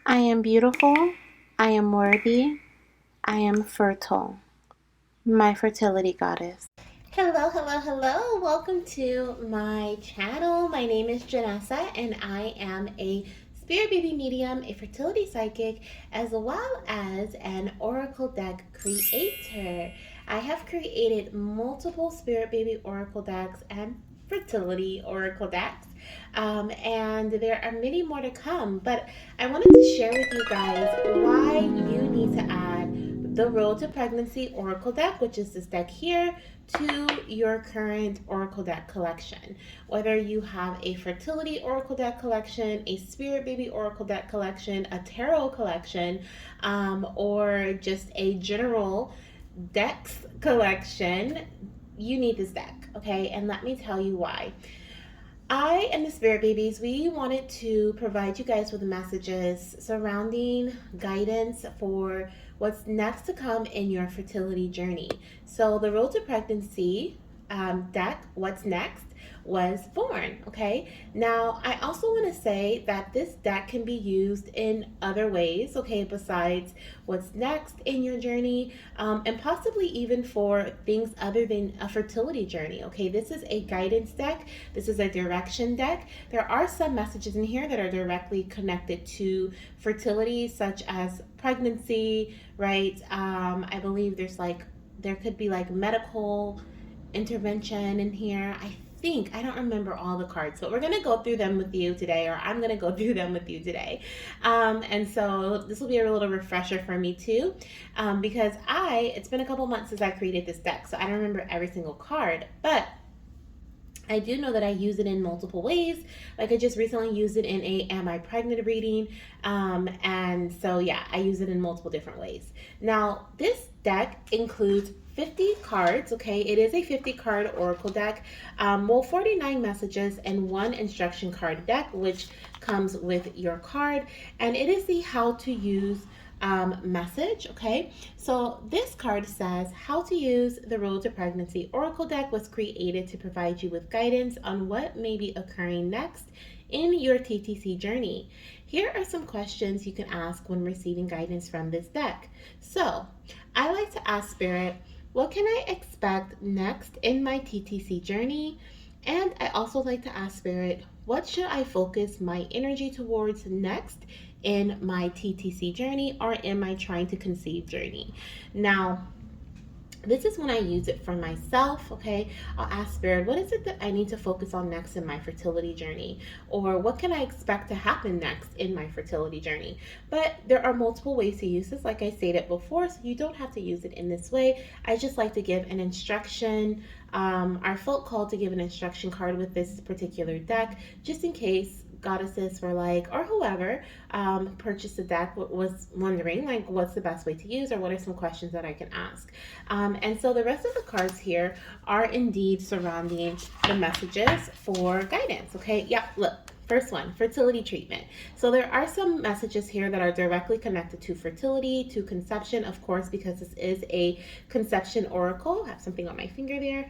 I am beautiful. I am worthy. I am fertile. My fertility goddess. Hello, hello, hello. Welcome to my channel. My name is Janessa, and I am a spirit baby medium, a fertility psychic, as well as an oracle deck creator. I have created multiple spirit baby oracle decks and fertility oracle decks. And there are many more to come, but I wanted to share with you guys why you need to add the Road to Pregnancy Oracle deck, which is this deck here, to your current Oracle deck collection. Whether you have a fertility Oracle deck collection, a spirit baby Oracle deck collection, a tarot collection, or just a general decks collection, you need this deck, okay? And let me tell you why. I and the Spirit Babies, we wanted to provide you guys with messages surrounding guidance for what's next to come in your fertility journey. So, the Road to Pregnancy deck, What's Next, was born. Okay, now I also want to say that this deck can be used in other ways, okay, besides what's next in your journey, and possibly even for things other than a fertility journey. Okay, this is a guidance deck, this is a direction deck. There are some messages in here that are directly connected to fertility, such as pregnancy, right? I believe there could be like medical intervention in here. I don't remember all the cards, but we're going to go through them with you today, or I'm going to go through them with you today. And so this will be a little refresher for me too, because it's been a couple months since I created this deck, so I don't remember every single card, but I do know that I use it in multiple ways. Like I just recently used it in a Am I Pregnant reading. And so, yeah, I use it in multiple different ways. Now, this deck includes 50 cards, okay? It is a 50 card oracle deck. 49 messages and one instruction card deck, which comes with your card. And it is the how to use message, okay? So this card says how to use the Road to Pregnancy Oracle deck was created to provide you with guidance on what may be occurring next in your TTC journey. Here are some questions you can ask when receiving guidance from this deck. So I like to ask Spirit, what can I expect next in my TTC journey? And I also like to ask Spirit, what should I focus my energy towards next in my TTC journey or in my trying to conceive journey? Now, this is when I use it for myself, okay? I'll ask Spirit, what is it that I need to focus on next in my fertility journey? Or what can I expect to happen next in my fertility journey? But there are multiple ways to use this, like I stated before, so you don't have to use it in this way. I just like to give an instruction. I felt called to give an instruction card with this particular deck, just in case goddesses were like, or whoever purchased the deck was wondering like what's the best way to use, or what are some questions that I can ask. And so the rest of the cards here are indeed surrounding the messages for guidance. Okay, yeah, look. First one, fertility treatment. So there are some messages here that are directly connected to fertility, to conception, of course, because this is a conception oracle. I have something on my finger there.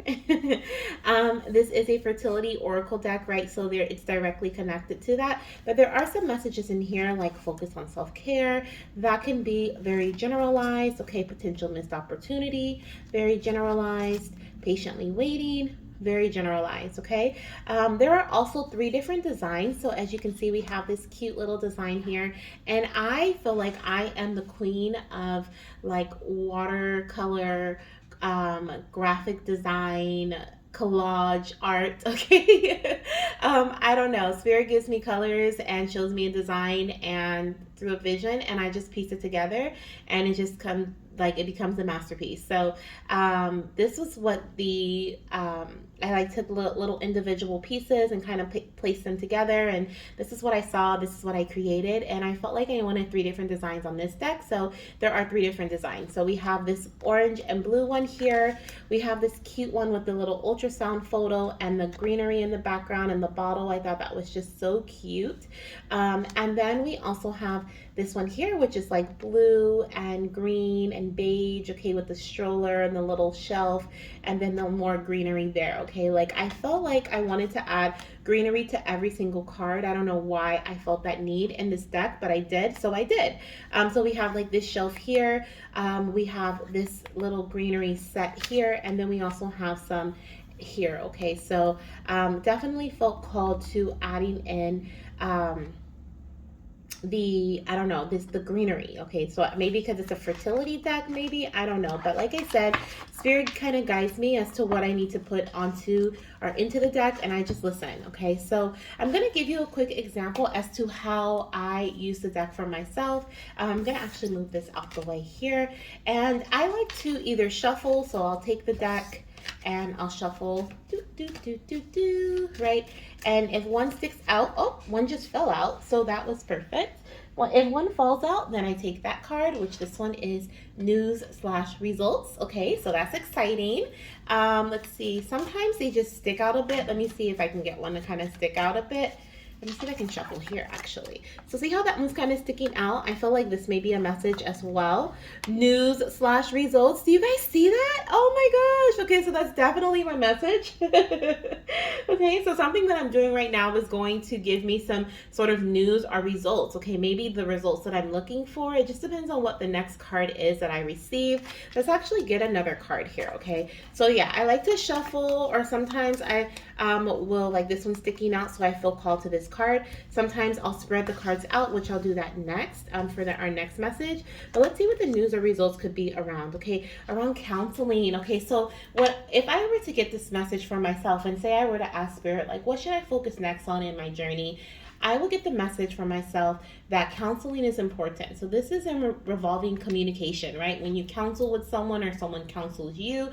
This is a fertility oracle deck, right? So it's directly connected to that. But there are some messages in here like focus on self-care. That can be very generalized. Okay, potential missed opportunity, very generalized, patiently waiting, very generalized. Okay, there are also 3 different designs. So as you can see, we have this cute little design here, and I feel like I am the queen of like watercolor graphic design, collage art. Okay. I don't know, Spirit gives me colors and shows me a design and through a vision, and I just piece it together, and it just comes like it becomes a masterpiece. So this was what the I like took little individual pieces and kind of placed them together, and this is what I saw, this is what I created, and I felt like I wanted 3 different designs on this deck. So there are 3 different designs. So we have this orange and blue one here, we have this cute one with the little ultrasound photo and the greenery in the background and the bottle. I thought that was just so cute. And then we also have this one here, which is like blue and green and beige, okay, with the stroller and the little shelf, and then the more greenery there, okay. okay? Like, I felt like I wanted to add greenery to every single card. I don't know why I felt that need in this deck, but I did, so I did. So we have like this shelf here. We have this little greenery set here, and then we also have some here, okay? So definitely felt called to adding in the, I don't know, this, the greenery. Okay, so maybe because it's a fertility deck, maybe, I don't know, but like I said, spirit kind of guides me as to what I need to put onto or into the deck, and I just listen. Okay, so I'm going to give you a quick example as to how I use the deck for myself. I'm going to actually move this out the way here, and I like to either shuffle, so I'll take the deck and I'll shuffle, right? And if one sticks out, oh, one just fell out, so that was perfect. Well, if one falls out, then I take that card, which this one is news slash results. Okay, so that's exciting. Let's see, sometimes they just stick out a bit. Let me see if I can get one to kind of stick out a bit. Let me see if I can shuffle here, actually. So see how that one's kind of sticking out? I feel like this may be a message as well. News slash results. Do you guys see that? Oh my gosh. Okay, so that's definitely my message. Okay, so something that I'm doing right now is going to give me some sort of news or results. Okay, maybe the results that I'm looking for. It just depends on what the next card is that I receive. Let's actually get another card here, okay? So yeah, I like to shuffle, or sometimes I will, like this one sticking out, so I feel called to this card. Sometimes I'll spread the cards out, which I'll do that next for our next message. But let's see what the news or results could be around, okay? Around counseling, okay? So what if I were to get this message for myself and say I were to ask Spirit, like, what should I focus next on in my journey? I will get the message for myself that counseling is important. So this is a revolving communication, right? When you counsel with someone or someone counsels you,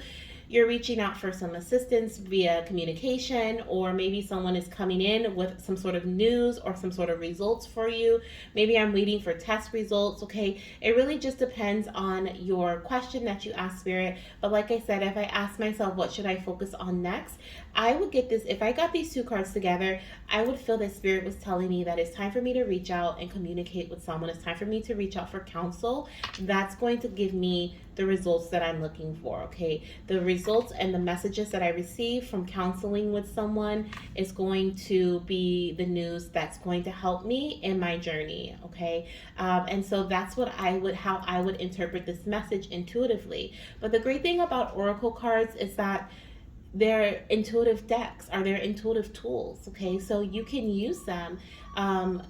you're reaching out for some assistance via communication, or maybe someone is coming in with some sort of news or some sort of results for you. Maybe I'm waiting for test results, okay? It really just depends on your question that you ask Spirit. But like I said, if I ask myself, what should I focus on next? I would get this, if I got these two cards together, I would feel that Spirit was telling me that it's time for me to reach out and communicate with someone. It's time for me to reach out for counsel. That's going to give me the results that I'm looking for, okay? The results and the messages that I receive from counseling with someone is going to be the news that's going to help me in my journey, okay? And so that's how I would interpret this message intuitively. But the great thing about Oracle cards is that they're intuitive decks, are their intuitive tools, okay? So you can use them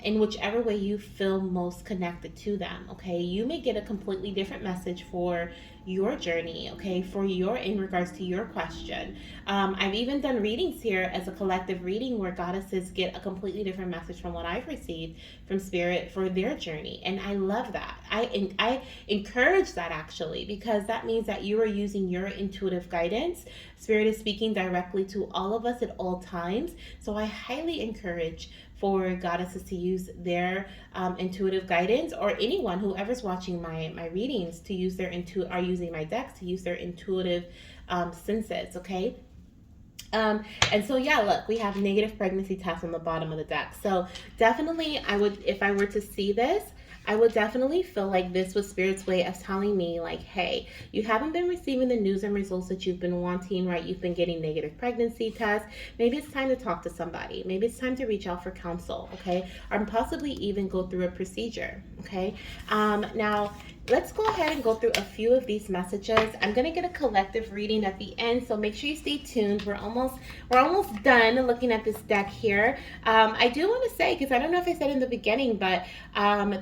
in whichever way you feel most connected to them, okay? You may get a completely different message for your journey, okay, for your, in regards to your question. I've even done readings here as a collective reading where goddesses get a completely different message from what I've received from Spirit for their journey, and I love that. I encourage that, actually, because that means that you are using your intuitive guidance. Spirit is speaking directly to all of us at all times, so I highly encourage for goddesses to use their intuitive guidance, or anyone, whoever's watching my readings, to use their are using my decks to use their intuitive senses, okay? And so yeah, look, we have negative pregnancy tests on the bottom of the deck. So definitely, I would, if I were to see this, I would definitely feel like this was Spirit's way of telling me, like, hey, you haven't been receiving the news and results that you've been wanting, right? You've been getting negative pregnancy tests. Maybe it's time to talk to somebody. Maybe it's time to reach out for counsel, okay? Or possibly even go through a procedure, okay? Now, let's go ahead and go through a few of these messages. I'm gonna get a collective reading at the end, so make sure you stay tuned. We're almost done looking at this deck here. I do want to say, because I don't know if I said in the beginning, but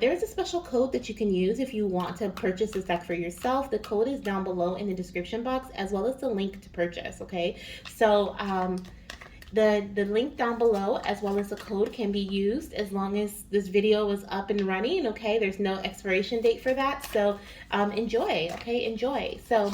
there's a special code that you can use if you want to purchase this deck for yourself. The code is down below in the description box, as well as the link to purchase, okay? So the link down below, as well as the code, can be used as long as this video is up and running, okay? There's no expiration date for that, so enjoy, okay? Enjoy. So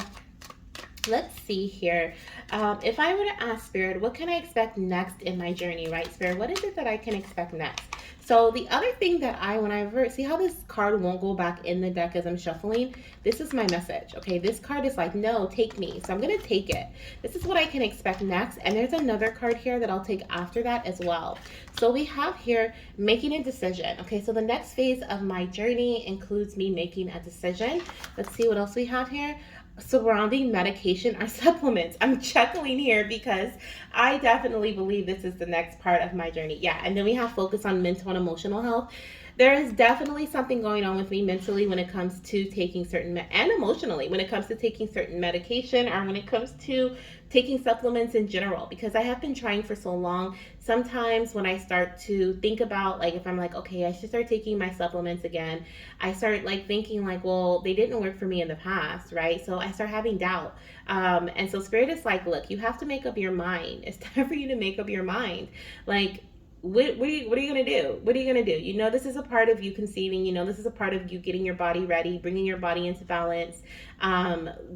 let's see here. If I were to ask Spirit, what can I expect next in my journey, right, Spirit? What is it that I can expect next? So the other thing that whenever, see how this card won't go back in the deck as I'm shuffling? This is my message, okay? This card is like, no, take me. So I'm going to take it. This is what I can expect next. And there's another card here that I'll take after that as well. So we have here making a decision, okay? So the next phase of my journey includes me making a decision. Let's see what else we have here. surrounding medication or supplements. I'm chuckling here because I definitely believe this is the next part of my journey. Yeah, and then we have focus on mental and emotional health. There is definitely something going on with me mentally when it comes to taking and emotionally when it comes to taking certain medication, or when it comes to taking supplements in general, because I have been trying for so long. Sometimes when I start to think about, like, if I'm like, okay, I should start taking my supplements again, I start like thinking like, well, they didn't work for me in the past, right? So I start having doubt. And so spirit is like, look, you have to make up your mind. It's time for you to make up your mind. Like, what are you going to do? What are you going to do? You know, this is a part of you conceiving. You know, this is a part of you getting your body ready, bringing your body into balance.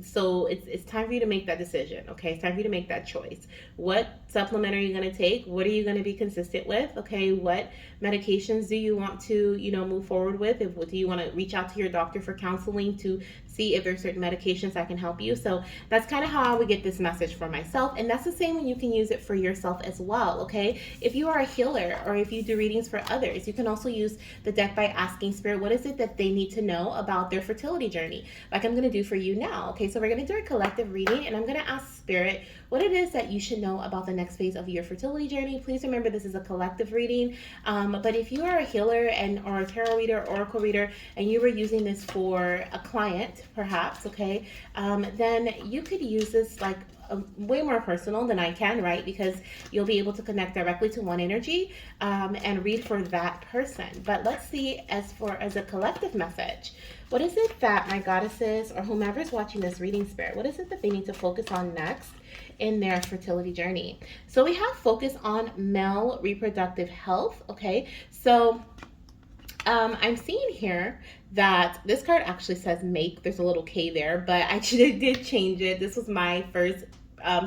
So it's time for you to make that decision. Okay, it's time for you to make that choice. What supplement are you going to take? What are you going to be consistent with? Okay, what medications do you want to, move forward with? If do you want to reach out to your doctor for counseling to see if there's certain medications that can help you? So that's kind of how I would get this message for myself, and that's the same when you can use it for yourself as well. Okay, if you are a healer or if you do readings for others, you can also use the deck by asking spirit, what is it that they need to know about their fertility journey, like I'm going to do for you now. Okay, so we're going to do a collective reading, and I'm going to ask spirit what it is that you should know about the next phase of your fertility journey. Please remember, this is a collective reading. But if you are a healer and or a tarot reader, oracle reader, and you were using this for a client, perhaps, okay, then you could use this like way more personal than I can, right? Because you'll be able to connect directly to one energy, and read for that person. But let's see, as a collective message, what is it that my goddesses or whomever's watching this reading, spirit, what is it that they need to focus on next in their fertility journey? So we have focus on male reproductive health. Okay, so I'm seeing here that this card actually says make. There's a little K there, but I did change it. This was my first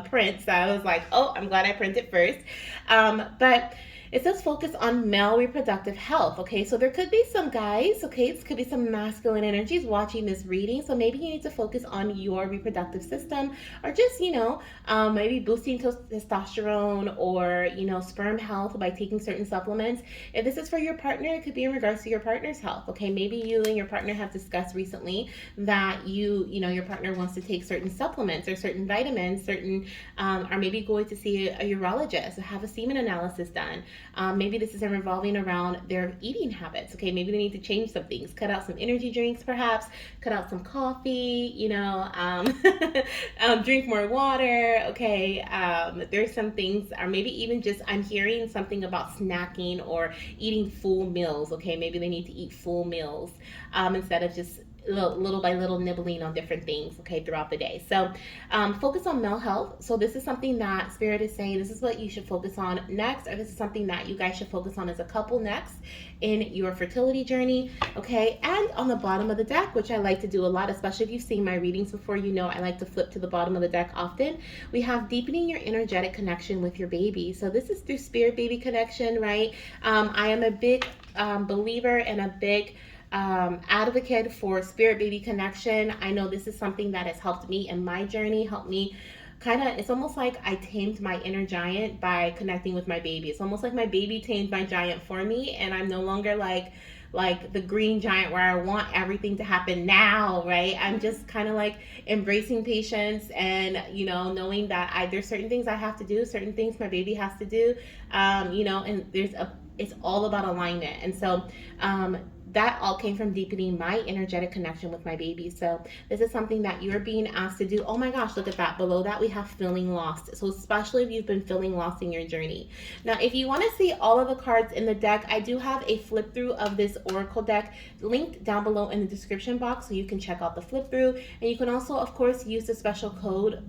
print, so I was like, oh, I'm glad I printed first. But it says focus on male reproductive health. Okay, so there could be some guys, okay, this could be some masculine energies watching this reading. So maybe you need to focus on your reproductive system, or just, maybe boosting testosterone, or, sperm health by taking certain supplements. If this is for your partner, it could be in regards to your partner's health. Okay, maybe you and your partner have discussed recently that your partner wants to take certain supplements or certain vitamins, or maybe going to see a urologist, have a semen analysis done. Maybe this is revolving around their eating habits. Okay, maybe they need to change some things, cut out some energy drinks, perhaps cut out some coffee. Drink more water. Okay, there's some things, or maybe even just I'm hearing something about snacking or eating full meals. Okay, maybe they need to eat full meals, instead of just little by little nibbling on different things, okay, throughout the day. So focus on male health. So this is something that spirit is saying this is what you should focus on next, or this is something that you guys should focus on as a couple next in your fertility journey. Okay, and on the bottom of the deck, which I like to do a lot, especially if you've seen my readings before, I like to flip to the bottom of the deck often. We have deepening your energetic connection with your baby. So this is through spirit baby connection, right? I am a big believer and a big advocate for spirit baby connection. I know this is something that has helped me in my journey, helped me it's almost like I tamed my inner giant by connecting with my baby. It's almost like my baby tamed my giant for me, and I'm no longer like the green giant where I want everything to happen now, right? I'm just kind of like embracing patience, and knowing that there's certain things I have to do, certain things my baby has to do, and it's all about alignment. And so that all came from deepening my energetic connection with my baby. So this is something that you're being asked to do. Oh my gosh, look at that. Below that, we have feeling lost. So especially if you've been feeling lost in your journey. Now, if you want to see all of the cards in the deck, I do have a flip through of this oracle deck linked down below in the description box, so you can check out the flip through. And you can also, of course, use the special code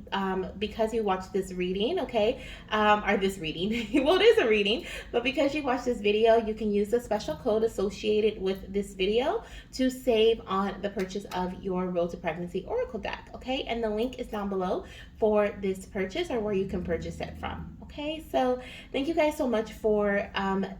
because you watched this reading, okay? Or this reading. Well, it is a reading, but because you watched this video, you can use the special code associated with this video to save on the purchase of your Road to Pregnancy Oracle deck, okay? And the link is down below for this purchase or where you can purchase it from. Okay, so thank you guys so much for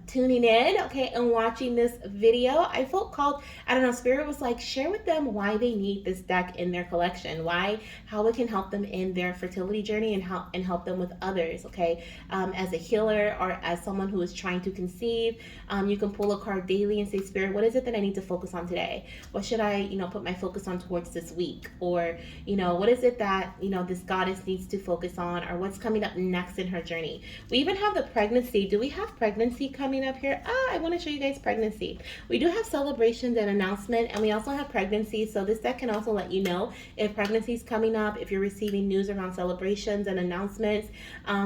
tuning in, okay, and watching this video. I felt called, I don't know, Spirit was like, share with them why they need this deck in their collection, why, how it can help them in their fertility journey and help them with others, okay, as a healer or as someone who is trying to conceive. You can pull a card daily and say, Spirit, what is it that I need to focus on today? What should I, put my focus on towards this week? Or, what is it that, this goddess needs to focus on, or what's coming up next in her journey? We even have the pregnancy. Do we have pregnancy coming up here? I want to show you guys pregnancy. We do have celebrations and announcement, and we also have pregnancy. So this deck can also let you know if pregnancy is coming up, if you're receiving news around celebrations and announcements,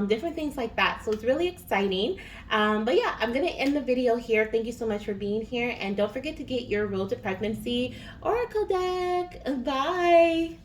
different things like that. So it's really exciting. But yeah, I'm going to end the video here. Thank you so much for being here. And don't forget to get your Road to Pregnancy Oracle deck. Bye.